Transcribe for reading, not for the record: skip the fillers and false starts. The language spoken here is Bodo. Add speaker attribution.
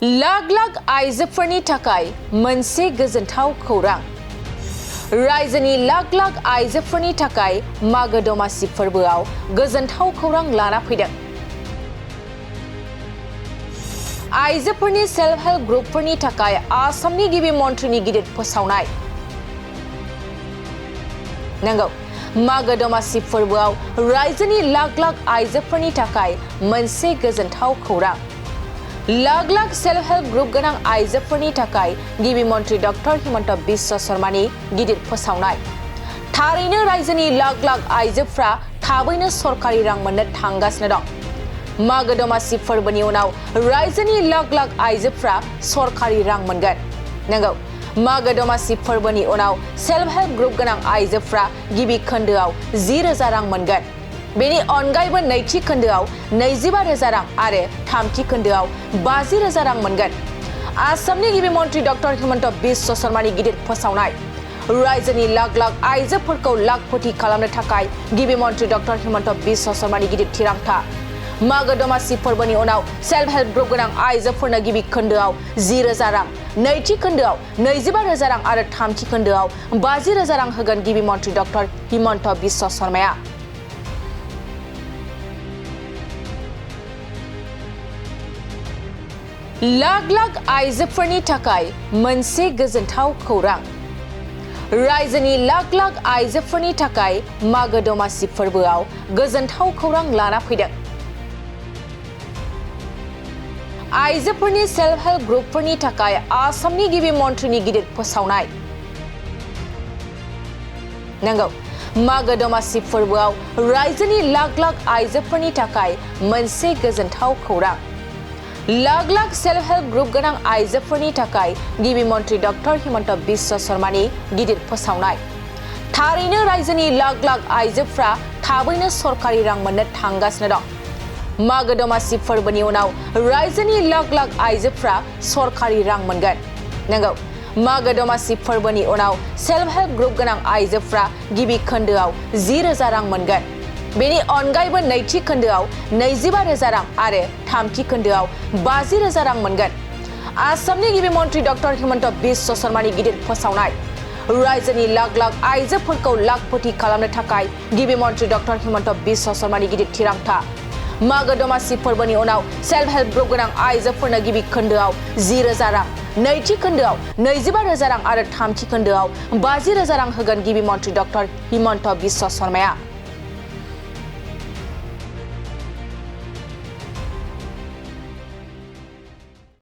Speaker 1: लाख लाख आइजोफोरनि थाखाय मोनसे गोजोनथाव खौरां। रायजोनि लाख लाख आइजोफोरनि थाखाय मागो दमासि फोरबोआव गोजोनथाव खौरां लाना फैदों। आइजोफोरनि सेल्फ हेल्प ग्रुपफोरनि थाखाय आसामनि गिबि मन्थ्रिनि गिदिर फोसावनाय। नंगौ, मागो दमासि फोरबोआव रायजोनि लाख लाख आइजोफोरनि थाखाय मोनसे गोजोनथाव खौरां। Lakh lakh self help group गोनां आइजोफोरनि थाखाय गिबि मन्थ्रि डक्टर हिमन्त बिश्व शर्मानि गिदिर फोसावनाय। थारैनो रायजोनि लाख लाख आइजोफ्रा थाबैनो सरकारि रां मोननो थांगासिनो दं। मागो दमासि फोरबोनि उनाव रायजोनि लाख लाख आइजोफ्रा सरकारि रां मोनगोन। नंगौ, मागो दमासि फोरबोनि उनाव सेल्फ हेल्प ग्रुप गोनां आइजोफ्रा गिबि खोन्दोआव 10,000 रां मोनगोन। बेनि अनगायैबो नैथि खोन्दोआव 25,000 रां आरो थामथि खोन्दोआव 50,000 रां मोनगोन। आसामनि गिबि मन्थ्रि डक्टर हिमन्त बिश्व शर्मानि गिदिर फोसावनाय। रायजोनि लाख लाख आइजोफोरखौ लाखपति खालामनो थाखाय गिबि मन्थ्रि डक्टर हिमन्त बिश्व शर्मानि गिदिर थिरांथा। मागो दमासि फोरबोनि उनाव सेल्फ हेल्प ग्रुप गोनां आइजोफोरनो गिबि खोन्दोआव 10,000 रां, नैथि खोन्दोआव 25,000 रां आरो थामथि खोन्दोआव 50,000 रां होगोन गिबि मन्थ्रि डक्टर हिमन्त बिश्व शर्माया। लाख लाख आइजोफोरनि थाखाय मोनसे गोजोनथाव खौरां। रायजोनि लाख लाख आइजोफोरनि थाखाय मागो दमासि फोरबोआव गोजोनथाव खौरां लाना फैदों। आइजोफोरनि सेल्फ हेल्प ग्रुपफोरनि थाखाय आसामनि गिबि मन्थ्रिनि गिदिर फोसावनाय। नंगौ, मागो दमासि फोरबोआव रायजोनि लाख लाख आइजोफोरनि थाखाय मोनसे गोजोनथाव खौरां। Lakh lakh self help group गोनां आइजोफोरनि थाखाय गिबि मन्थ्रि डक्टर हिमन्त बिश्व शर्मानि गिदिर फोसावनाय। थारैनो रायजोनि लाख लाख आइजोफ्रा थाबैनो सरकारि रां मोननो थांगासिनो दं। मागो दमासि फोरबोनि उनाव रायजोनि लाख लाख आइजोफ्रा सरकारि रां मोनगोन। नंगौ, मागो दमासि फोरबोनि उनाव सेल्फ हेल्प ग्रुप गोनां आइजोफ्रा गिबि खोन्दोआव 10,000 रां मोनगोन। बेनि अनगायैबो नैथि खोन्दोआव 25,000 रां आरो थामथि खोन्दोआव 50,000 रां मोनगोन। आसामनि गिबि मन्थ्रि डक्टर हिमन्त बिश्व शर्मानि गिदिर फोसावनाय। रायजोनि लाख लाख आइजोफोरखौ लाखपति खालामनो थाखाय गिबि मन्थ्रि डक्टर हिमन्त बिश्व शर्मानि गिदिर थिरांथा। मागो दमासि फोरबोनि उनाव सेल्फ हेल्प ग्रुप गोनां आइजोफोरनो गिबि खोन्दोआव 10,000 रां, नैथि खोन्दोआव 25,000 रां आरो थामथि खोन्दोआव 50,000 रां होगोन गिबि मन्थ्रि डक्टर हिमन्त बिश्व शर्माया।